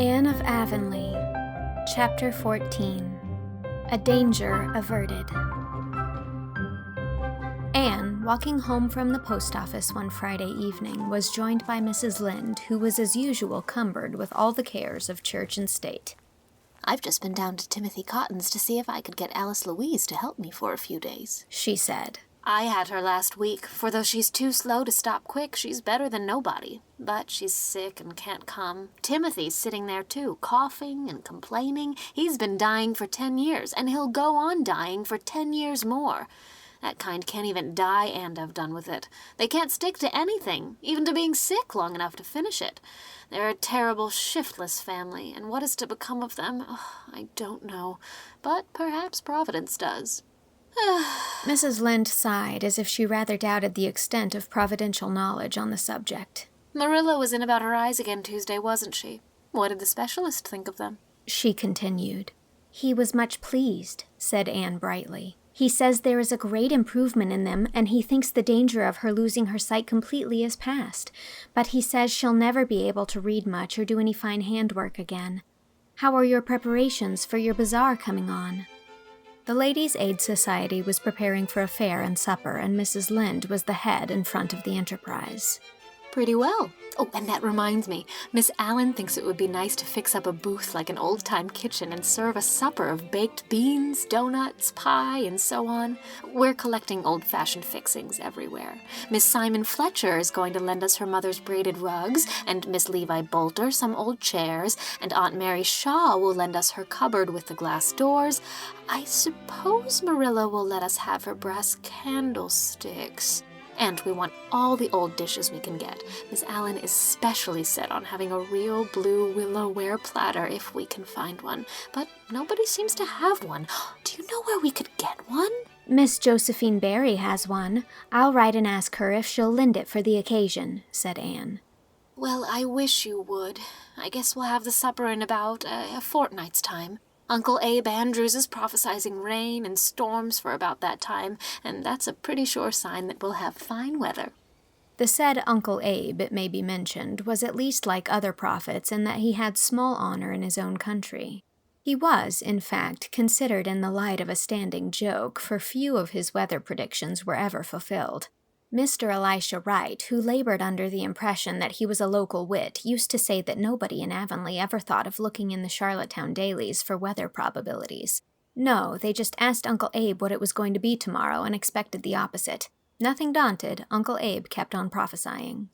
Anne of Avonlea, Chapter 14. A Danger Averted. Anne, walking home from the post office one Friday evening, was joined by Mrs. Lynde, who was as usual cumbered with all the cares of church and state. "I've just been down to Timothy Cotton's to see if I could get Alice Louise to help me for a few days," she said. "I had her last week, for though she's too slow to stop quick, she's better than nobody. But she's sick and can't come. Timothy's sitting there too, coughing and complaining. He's been dying for 10 years, and he'll go on dying for 10 years more. That kind can't even die and have done with it. They can't stick to anything, even to being sick long enough to finish it. They're a terrible, shiftless family, and what is to become of them, I don't know. But perhaps Providence does." Mrs. Lynde sighed as if she rather doubted the extent of providential knowledge on the subject. "Marilla was in about her eyes again Tuesday, wasn't she? What did the specialist think of them?" She continued. "He was much pleased," said Anne brightly. "He says there is a great improvement in them, and he thinks the danger of her losing her sight completely is past. But he says she'll never be able to read much or do any fine handwork again. How are your preparations for your bazaar coming on?" The Ladies' Aid Society was preparing for a fair and supper, and Mrs. Lynde was the head in front of the enterprise. "Pretty well. Oh, and that reminds me, Miss Allen thinks it would be nice to fix up a booth like an old-time kitchen and serve a supper of baked beans, donuts, pie, and so on. We're collecting old-fashioned fixings everywhere. Miss Simon Fletcher is going to lend us her mother's braided rugs, and Miss Levi Bolter some old chairs, and Aunt Mary Shaw will lend us her cupboard with the glass doors. I suppose Marilla will let us have her brass candlesticks. And we want all the old dishes we can get. Miss Allen is specially set on having a real blue willow-ware platter if we can find one. But nobody seems to have one. Do you know where we could get one?" "Miss Josephine Barry has one. I'll write and ask her if she'll lend it for the occasion," said Anne. "Well, I wish you would. I guess we'll have the supper in about a fortnight's time. Uncle Abe Andrews is prophesizing rain and storms for about that time, and that's a pretty sure sign that we'll have fine weather." The said Uncle Abe, it may be mentioned, was at least like other prophets in that he had small honor in his own country. He was, in fact, considered in the light of a standing joke, for few of his weather predictions were ever fulfilled. Mr. Elisha Wright, who labored under the impression that he was a local wit, used to say that nobody in Avonlea ever thought of looking in the Charlottetown dailies for weather probabilities. No, they just asked Uncle Abe what it was going to be tomorrow and expected the opposite. Nothing daunted, Uncle Abe kept on prophesying.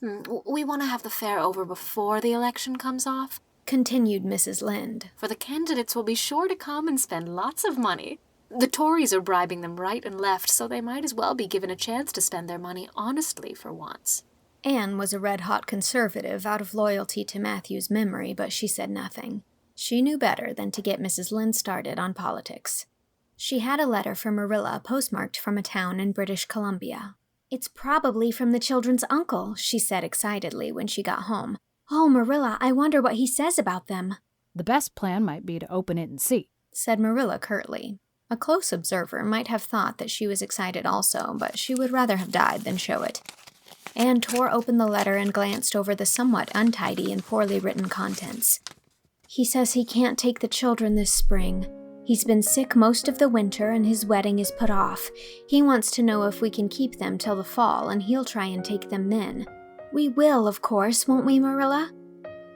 "We want to have the fair over before the election comes off," continued Mrs. Lynde, "for the candidates will be sure to come and spend lots of money. The Tories are bribing them right and left, so they might as well be given a chance to spend their money honestly for once." Anne was a red-hot conservative out of loyalty to Matthew's memory, but she said nothing. She knew better than to get Mrs. Lynde started on politics. She had a letter from Marilla postmarked from a town in British Columbia. "It's probably from the children's uncle," she said excitedly when she got home. "Oh, Marilla, I wonder what he says about them." "The best plan might be to open it and see," said Marilla curtly. A close observer might have thought that she was excited also, but she would rather have died than show it. Anne tore open the letter and glanced over the somewhat untidy and poorly written contents. "He says he can't take the children this spring. He's been sick most of the winter and his wedding is put off. He wants to know if we can keep them till the fall, and he'll try and take them then. We will, of course, won't we, Marilla?"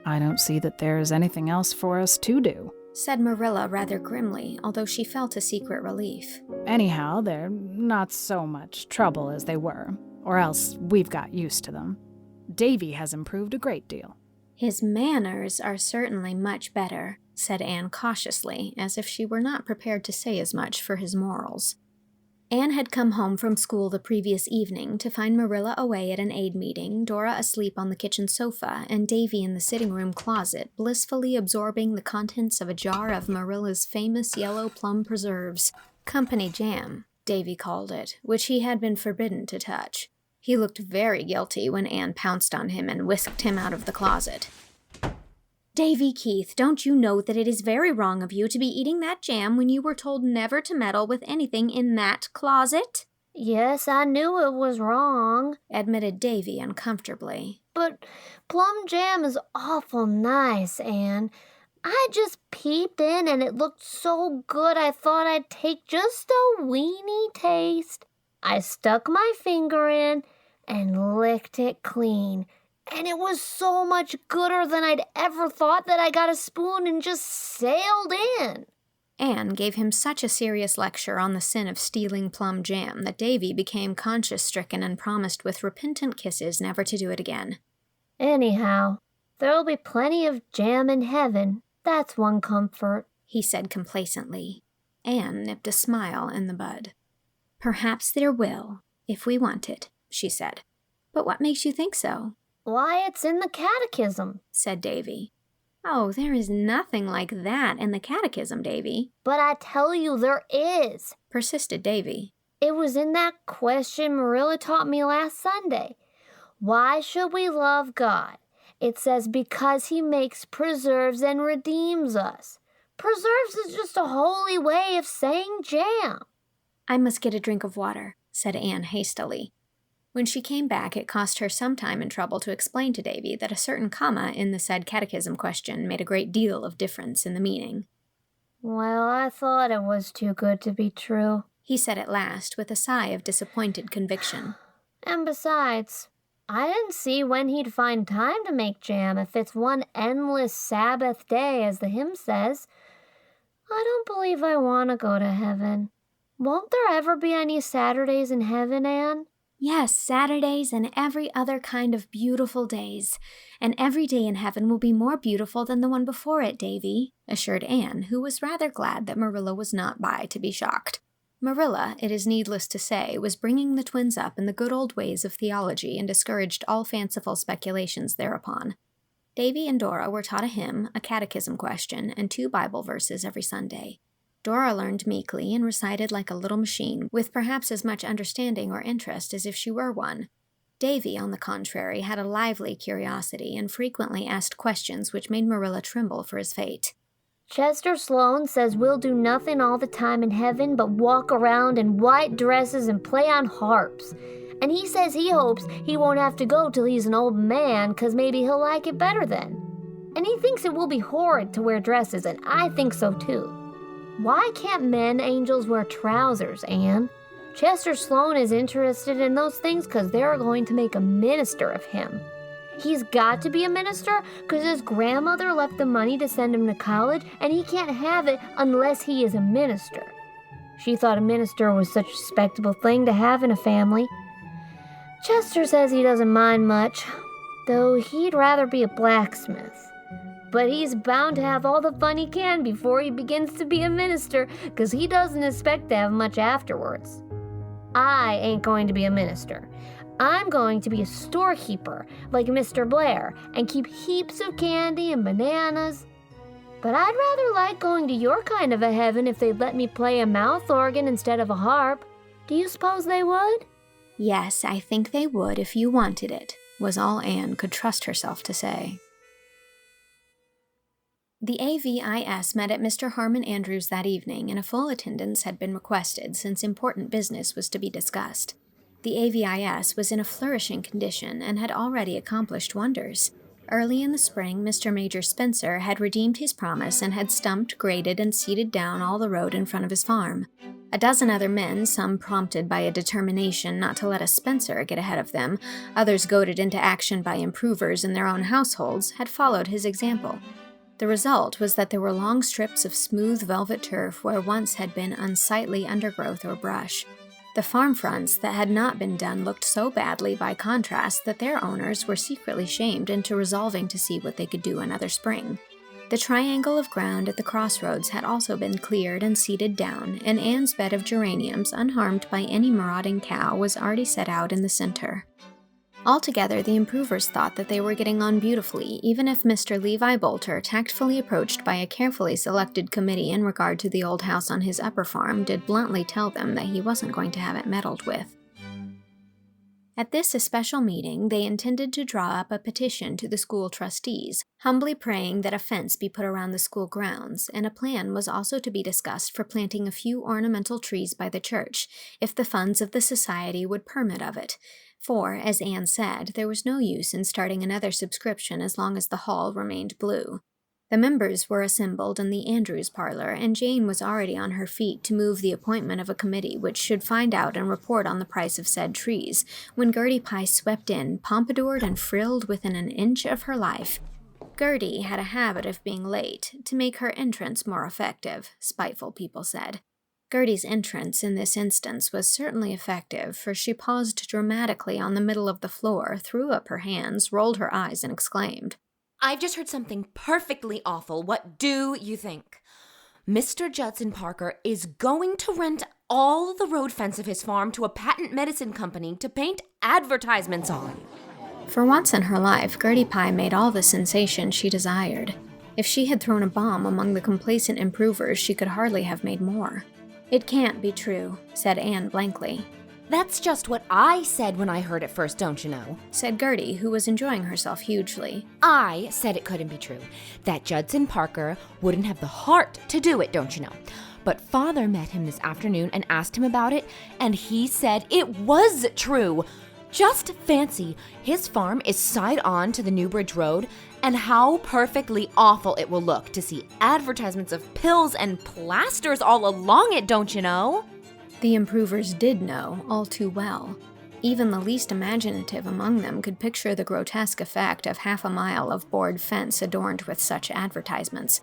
"I don't see that there's anything else for us to do," said Marilla rather grimly, although she felt a secret relief. "Anyhow, they're not so much trouble as they were, or else we've got used to them. Davy has improved a great deal." "His manners are certainly much better," said Anne cautiously, as if she were not prepared to say as much for his morals. Anne had come home from school the previous evening to find Marilla away at an aid meeting, Dora asleep on the kitchen sofa, and Davy in the sitting-room closet, blissfully absorbing the contents of a jar of Marilla's famous yellow plum preserves. Company jam, Davy called it, which he had been forbidden to touch. He looked very guilty when Anne pounced on him and whisked him out of the closet. "Davy Keith, don't you know that it is very wrong of you to be eating that jam when you were told never to meddle with anything in that closet?" "Yes, I knew it was wrong," admitted Davy uncomfortably. "But plum jam is awful nice, Anne. I just peeped in and it looked so good I thought I'd take just a weeny taste. I stuck my finger in and licked it clean. And it was so much gooder than I'd ever thought that I got a spoon and just sailed in. Anne gave him such a serious lecture on the sin of stealing plum jam that Davy became conscience-stricken and promised with repentant kisses never to do it again. Anyhow, there'll be plenty of jam in heaven. That's one comfort, he said complacently. Anne nipped a smile in the bud. Perhaps there will, if we want it, she said. But what makes you think so? Why, it's in the catechism, said Davy. Oh, there is nothing like that in the catechism, Davy. But I tell you there is, persisted Davy. It was in that question Marilla taught me last Sunday. Why should we love God? It says because he makes preserves and redeems us. Preserves is just a holy way of saying jam. I must get a drink of water, said Anne hastily. When she came back, it cost her some time and trouble to explain to Davy that a certain comma in the said catechism question made a great deal of difference in the meaning. Well, I thought it was too good to be true, he said at last with a sigh of disappointed conviction. And besides, I didn't see when he'd find time to make jam if it's one endless Sabbath day, as the hymn says. I don't believe I want to go to heaven. Won't there ever be any Saturdays in heaven, Anne? Yes, Saturdays and every other kind of beautiful days. And every day in heaven will be more beautiful than the one before it, Davy, assured Anne, who was rather glad that Marilla was not by to be shocked. Marilla, it is needless to say, was bringing the twins up in the good old ways of theology and discouraged all fanciful speculations thereupon. Davy and Dora were taught a hymn, a catechism question, and 2 Bible verses every Sunday. Dora learned meekly and recited like a little machine, with perhaps as much understanding or interest as if she were one. Davy, on the contrary, had a lively curiosity and frequently asked questions which made Marilla tremble for his fate. Chester Sloane says we'll do nothing all the time in heaven but walk around in white dresses and play on harps. And he says he hopes he won't have to go till he's an old man, 'cause maybe he'll like it better then. And he thinks it will be horrid to wear dresses, and I think so too. Why can't men angels wear trousers, Anne? Chester Sloane is interested in those things 'cause they're going to make a minister of him. He's got to be a minister 'cause his grandmother left the money to send him to college, and he can't have it unless he is a minister. She thought a minister was such a respectable thing to have in a family. Chester says he doesn't mind much, though he'd rather be a blacksmith. But he's bound to have all the fun he can before he begins to be a minister, 'cause he doesn't expect to have much afterwards. I ain't going to be a minister. I'm going to be a storekeeper, like Mr. Blair, and keep heaps of candy and bananas. But I'd rather like going to your kind of a heaven if they'd let me play a mouth organ instead of a harp. Do you suppose they would? Yes, I think they would if you wanted it, was all Anne could trust herself to say. The AVIS met at Mr. Harmon Andrews that evening, and a full attendance had been requested since important business was to be discussed. The AVIS was in a flourishing condition and had already accomplished wonders. Early in the spring, Mr. Major Spencer had redeemed his promise and had stumped, graded, and seeded down all the road in front of his farm. A dozen other men, some prompted by a determination not to let a Spencer get ahead of them, others goaded into action by improvers in their own households, had followed his example. The result was that there were long strips of smooth velvet turf where once had been unsightly undergrowth or brush. The farm fronts that had not been done looked so badly by contrast that their owners were secretly shamed into resolving to see what they could do another spring. The triangle of ground at the crossroads had also been cleared and seeded down, and Anne's bed of geraniums, unharmed by any marauding cow, was already set out in the center. Altogether, the improvers thought that they were getting on beautifully, even if Mr. Levi Bolter, tactfully approached by a carefully selected committee in regard to the old house on his upper farm, did bluntly tell them that he wasn't going to have it meddled with. At this especial meeting, they intended to draw up a petition to the school trustees, humbly praying that a fence be put around the school grounds, and a plan was also to be discussed for planting a few ornamental trees by the church, if the funds of the society would permit of it. For, as Anne said, there was no use in starting another subscription as long as the hall remained blue. The members were assembled in the Andrews parlor, and Jane was already on her feet to move the appointment of a committee which should find out and report on the price of said trees, when Gertie Pye swept in, pompadoured and frilled within an inch of her life. Gertie had a habit of being late, to make her entrance more effective, spiteful people said. Gertie's entrance in this instance was certainly effective, for she paused dramatically on the middle of the floor, threw up her hands, rolled her eyes, and exclaimed, "I've just heard something perfectly awful. What do you think? Mr. Judson Parker is going to rent all the road fence of his farm to a patent medicine company to paint advertisements on." For once in her life, Gertie Pye made all the sensation she desired. If she had thrown a bomb among the complacent improvers, she could hardly have made more. "It can't be true," said Anne blankly. "That's just what I said when I heard it first, don't you know?" said Gertie, who was enjoying herself hugely. "I said it couldn't be true. That Judson Parker wouldn't have the heart to do it, don't you know? But Father met him this afternoon and asked him about it, and he said it was true. Just fancy, his farm is side on to the Newbridge Road, and how perfectly awful it will look to see advertisements of pills and plasters all along it, don't you know?" The improvers did know all too well. Even the least imaginative among them could picture the grotesque effect of half a mile of board fence adorned with such advertisements.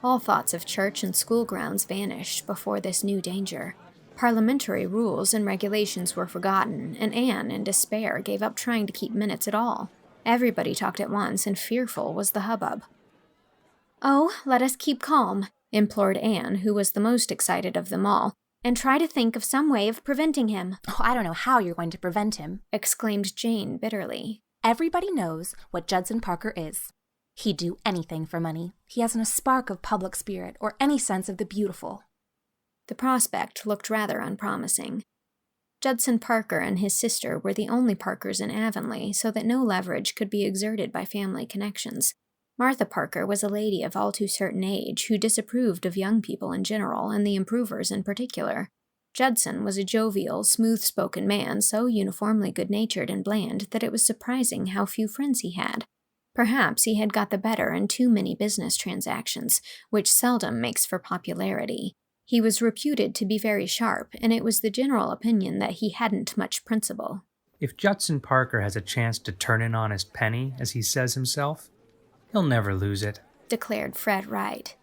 All thoughts of church and school grounds vanished before this new danger. Parliamentary rules and regulations were forgotten, and Anne, in despair, gave up trying to keep minutes at all. Everybody talked at once, and fearful was the hubbub. "Oh, let us keep calm," implored Anne, who was the most excited of them all, "and try to think of some way of preventing him." "Oh, I don't know how you're going to prevent him," exclaimed Jane bitterly. "Everybody knows what Judson Parker is. He'd do anything for money. He hasn't a spark of public spirit or any sense of the beautiful." The prospect looked rather unpromising. Judson Parker and his sister were the only Parkers in Avonlea, so that no leverage could be exerted by family connections. Martha Parker was a lady of all too certain age who disapproved of young people in general and the improvers in particular. Judson was a jovial, smooth-spoken man, so uniformly good-natured and bland that it was surprising how few friends he had. Perhaps he had got the better in too many business transactions, which seldom makes for popularity. He was reputed to be very sharp, and it was the general opinion that he hadn't much principle. "If Judson Parker has a chance to turn in on his penny, as he says himself, he'll never lose it," declared Fred Wright.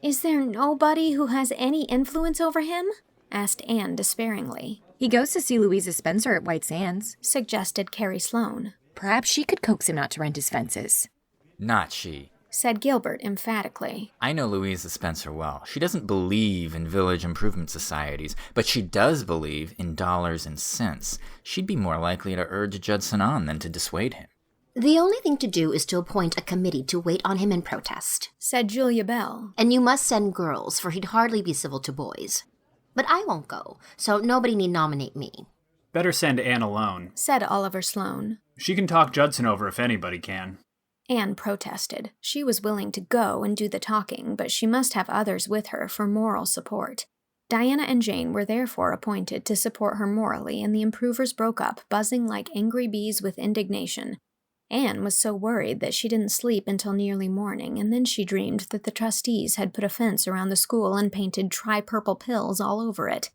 "Is there nobody who has any influence over him?" asked Anne despairingly. "He goes to see Louisa Spencer at White Sands," suggested Carrie Sloane. "Perhaps she could coax him not to rent his fences." "Not she," said Gilbert emphatically. "I know Louisa Spencer well. She doesn't believe in village improvement societies, but she does believe in dollars and cents. She'd be more likely to urge Judson on than to dissuade him." "The only thing to do is to appoint a committee to wait on him and protest," said Julia Bell. "And you must send girls, for he'd hardly be civil to boys. But I won't go, so nobody need nominate me." "Better send Anne alone," said Oliver Sloane. "She can talk Judson over if anybody can." Anne protested. She was willing to go and do the talking, but she must have others with her for moral support. Diana and Jane were therefore appointed to support her morally, and the improvers broke up, buzzing like angry bees with indignation. Anne was so worried that she didn't sleep until nearly morning, and then she dreamed that the trustees had put a fence around the school and painted tri-purple pills all over it.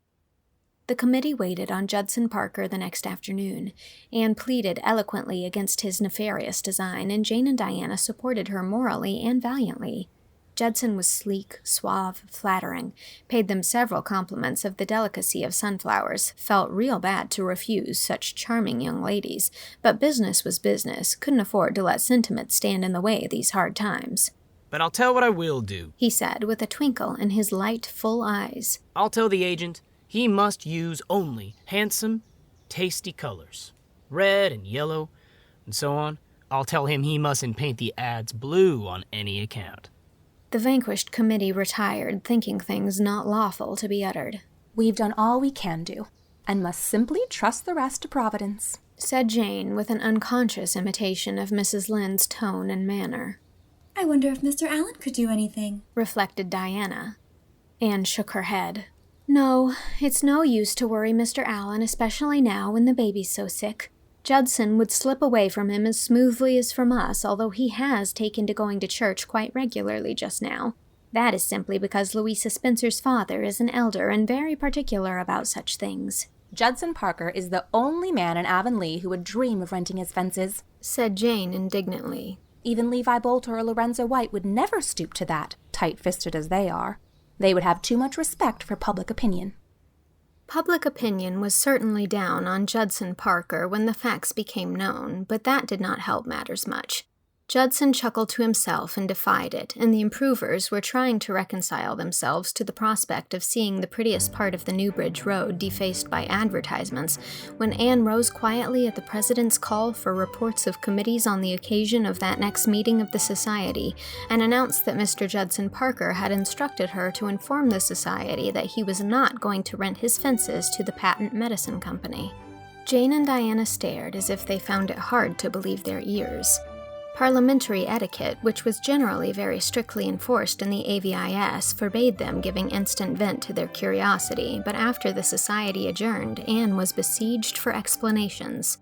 The committee waited on Judson Parker the next afternoon. Anne pleaded eloquently against his nefarious design, and Jane and Diana supported her morally and valiantly. Judson was sleek, suave, flattering, paid them several compliments of the delicacy of sunflowers, felt real bad to refuse such charming young ladies, but business was business, couldn't afford to let sentiment stand in the way these hard times. "But I'll tell what I will do," he said, with a twinkle in his light, full eyes. "I'll tell the agent he must use only handsome, tasty colors, red and yellow, and so on. I'll tell him he mustn't paint the ads blue on any account." The vanquished committee retired, thinking things not lawful to be uttered. "We've done all we can do, and must simply trust the rest to Providence," said Jane, with an unconscious imitation of Mrs. Lynde's tone and manner. "I wonder if Mr. Allen could do anything," reflected Diana. Anne shook her head. "No, it's no use to worry Mr. Allen, especially now when the baby's so sick. Judson would slip away from him as smoothly as from us, although he has taken to going to church quite regularly just now. That is simply because Louisa Spencer's father is an elder and very particular about such things. Judson Parker is the only man in Avonlea who would dream of renting his fences, said Jane indignantly. Even Levi Bolter or Lorenzo White would never stoop to that, tight-fisted as they are. They would have too much respect for public opinion. Public opinion was certainly down on Judson Parker when the facts became known, but that did not help matters much. Judson chuckled to himself and defied it, and the improvers were trying to reconcile themselves to the prospect of seeing the prettiest part of the Newbridge Road defaced by advertisements, when Anne rose quietly at the president's call for reports of committees on the occasion of that next meeting of the society, and announced that Mr. Judson Parker had instructed her to inform the society that he was not going to rent his fences to the Patent Medicine Company. Jane and Diana stared as if they found it hard to believe their ears. Parliamentary etiquette, which was generally very strictly enforced in the AVIS, forbade them giving instant vent to their curiosity, but after the society adjourned, Anne was besieged for explanations.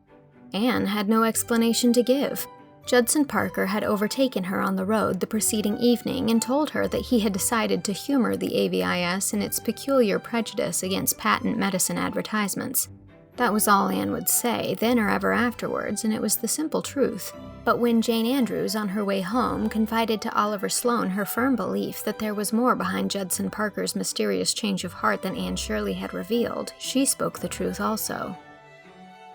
Anne had no explanation to give. Judson Parker had overtaken her on the road the preceding evening and told her that he had decided to humor the AVIS in its peculiar prejudice against patent medicine advertisements. That was all Anne would say, then or ever afterwards, and it was the simple truth. But when Jane Andrews, on her way home, confided to Oliver Sloane her firm belief that there was more behind Judson Parker's mysterious change of heart than Anne Shirley had revealed, she spoke the truth also.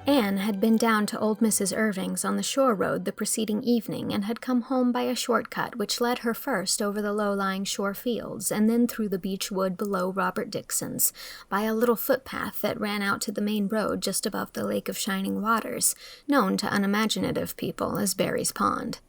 Anne had been down to old Mrs. Irving's on the shore road the preceding evening and had come home by a shortcut which led her first over the low-lying shore fields and then through the beech wood below Robert Dixon's, by a little footpath that ran out to the main road just above the Lake of Shining Waters, known to unimaginative people as Barry's Pond.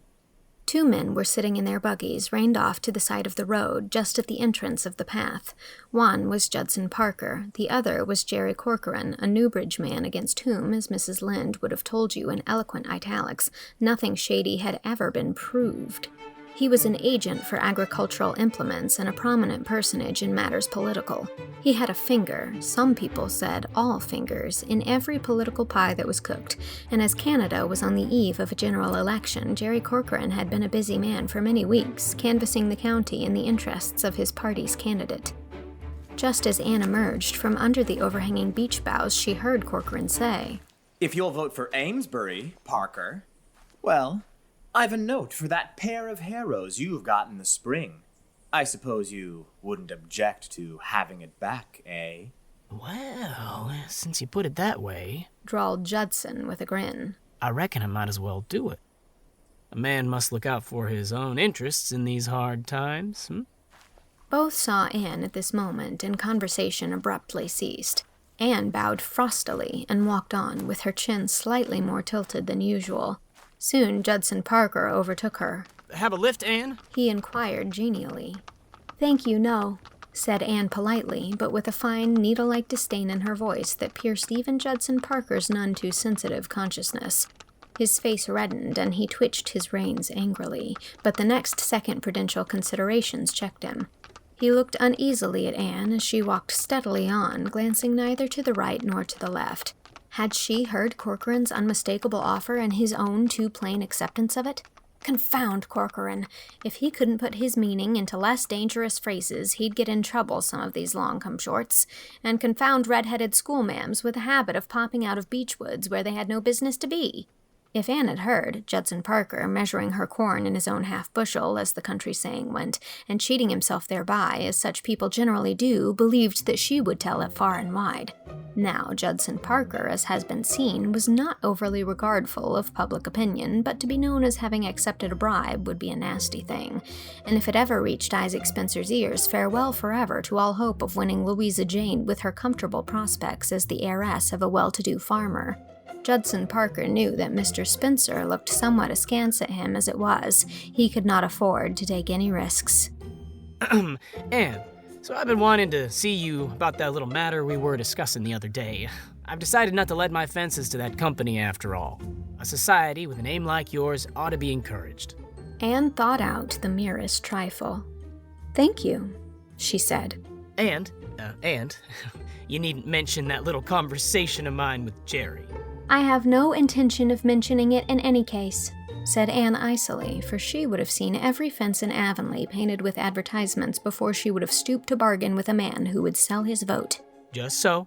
2 men were sitting in their buggies, reined off to the side of the road, just at the entrance of the path. One was Judson Parker, the other was Jerry Corcoran, a Newbridge man against whom, as Mrs. Lynde would have told you in eloquent italics, nothing shady had ever been proved. He was an agent for agricultural implements and a prominent personage in matters political. He had a finger, some people said all fingers, in every political pie that was cooked, and as Canada was on the eve of a general election, Jerry Corcoran had been a busy man for many weeks, canvassing the county in the interests of his party's candidate. Just as Anne emerged from under the overhanging beech boughs, she heard Corcoran say, "If you'll vote for Amesbury, Parker, well, I've a note for that pair of harrows you've got in the spring. I suppose you wouldn't object to having it back, eh?" Well, since you put it that way, drawled Judson with a grin, I reckon I might as well do it. A man must look out for his own interests in these hard times, Both saw Anne at this moment, and conversation abruptly ceased. Anne bowed frostily and walked on, with her chin slightly more tilted than usual. Soon Judson Parker overtook her. "Have a lift, Anne?" he inquired genially. "Thank you, no," said Anne politely, but with a fine, needle-like disdain in her voice that pierced even Judson Parker's none too sensitive consciousness. His face reddened, and he twitched his reins angrily, but the next second prudential considerations checked him. He looked uneasily at Anne as she walked steadily on, glancing neither to the right nor to the left. Had she heard Corcoran's unmistakable offer and his own too plain acceptance of it? Confound Corcoran! If he couldn't put his meaning into less dangerous phrases, he'd get in trouble some of these long-come-shorts. And confound red-headed schoolma'ams with a habit of popping out of beechwoods where they had no business to be. If Anne had heard Judson Parker measuring her corn in his own half-bushel, as the country saying went, and cheating himself thereby, as such people generally do, believed that she would tell it far and wide. Now, Judson Parker, as has been seen, was not overly regardful of public opinion, but to be known as having accepted a bribe would be a nasty thing, and if it ever reached Isaac Spencer's ears, farewell forever to all hope of winning Louisa Jane with her comfortable prospects as the heiress of a well-to-do farmer. Judson Parker knew that Mr. Spencer looked somewhat askance at him as it was. He could not afford to take any risks. Anne, so I've been wanting to see you about that little matter we were discussing the other day. I've decided not to let my fences to that company after all. A society with a name like yours ought to be encouraged. Anne thought out the merest trifle. "Thank you," she said. And, you needn't mention that little conversation of mine with Jerry. I have no intention of mentioning it in any case, said Anne icily, for she would have seen every fence in Avonlea painted with advertisements before she would have stooped to bargain with a man who would sell his vote. Just so,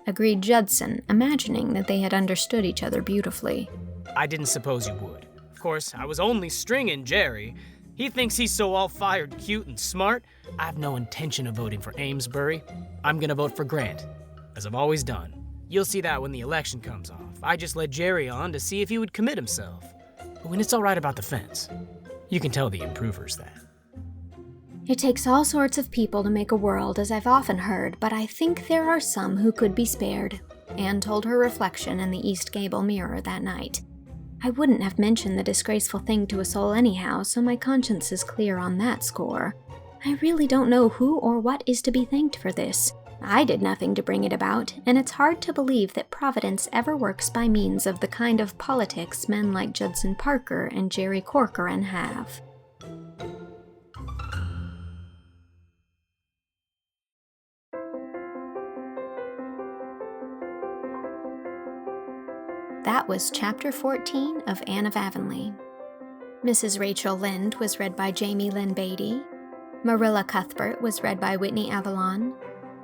agreed Judson, imagining that they had understood each other beautifully. I didn't suppose you would. Of course, I was only stringing Jerry. He thinks he's so all-fired cute and smart. I have no intention of voting for Amesbury. I'm gonna vote for Grant, as I've always done. You'll see that when the election comes off. I just led Jerry on to see if he would commit himself. When it's all right about the fence, you can tell the improvers that. It takes all sorts of people to make a world, as I've often heard, but I think there are some who could be spared, Anne told her reflection in the East Gable mirror that night. I wouldn't have mentioned the disgraceful thing to a soul anyhow, so my conscience is clear on that score. I really don't know who or what is to be thanked for this. I did nothing to bring it about, and it's hard to believe that Providence ever works by means of the kind of politics men like Judson Parker and Jerry Corcoran have. That was Chapter 14 of Anne of Avonlea. Mrs. Rachel Lynde was read by Jaime Lyn Beatty. Marilla Cuthbert was read by Whitney Avalon.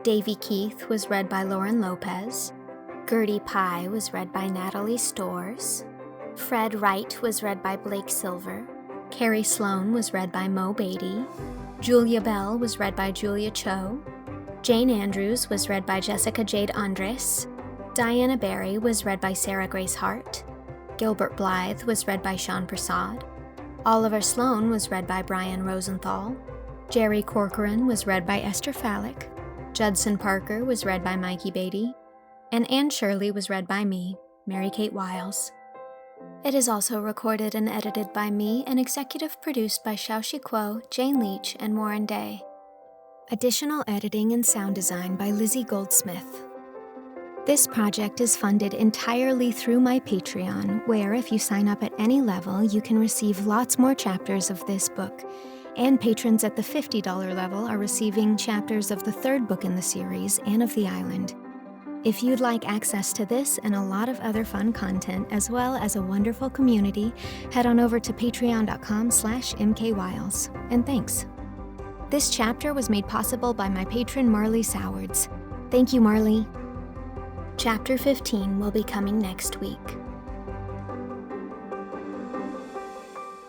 Davy Keith was read by Lauren Lopez. Gertie Pye was read by Natalie Storrs. Fred Wright was read by Blake Silver. Carrie Sloane was read by Mo Beatty. Julia Bell was read by Julia Cho. Jane Andrews was read by Jessica Jade Andres. Diana Barry was read by Sarah Grace Hart. Gilbert Blythe was read by Sean Persaud. Oliver Sloane was read by Brian Rosenthal. Jerry Corcoran was read by Esther Fallick. Judson Parker was read by Mikie Beatty. And Anne Shirley was read by me, Mary Kate Wiles. It is also recorded and edited by me and executive produced by Shao, Jane Leach, and Warren Day. Additional editing and sound design by Lizzie Goldsmith. This project is funded entirely through my Patreon, where if you sign up at any level, you can receive lots more chapters of this book, and patrons at the $50 level are receiving chapters of the third book in the series, Anne of the Island. If you'd like access to this and a lot of other fun content, as well as a wonderful community, head on over to patreon.com/mkwiles. And thanks. This chapter was made possible by my patron Marley Sowards. Thank you, Marley. Chapter 15 will be coming next week.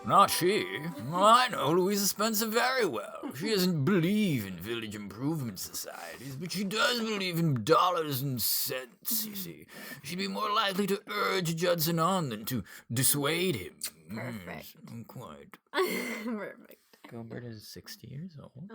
Not she. Well, I know Louisa Spencer very well. She doesn't believe in village improvement societies, but she does believe in dollars and cents, you see. She'd be more likely to urge Judson on than to dissuade him. Perfect. Quite. Perfect. Gilbert is 60 years old.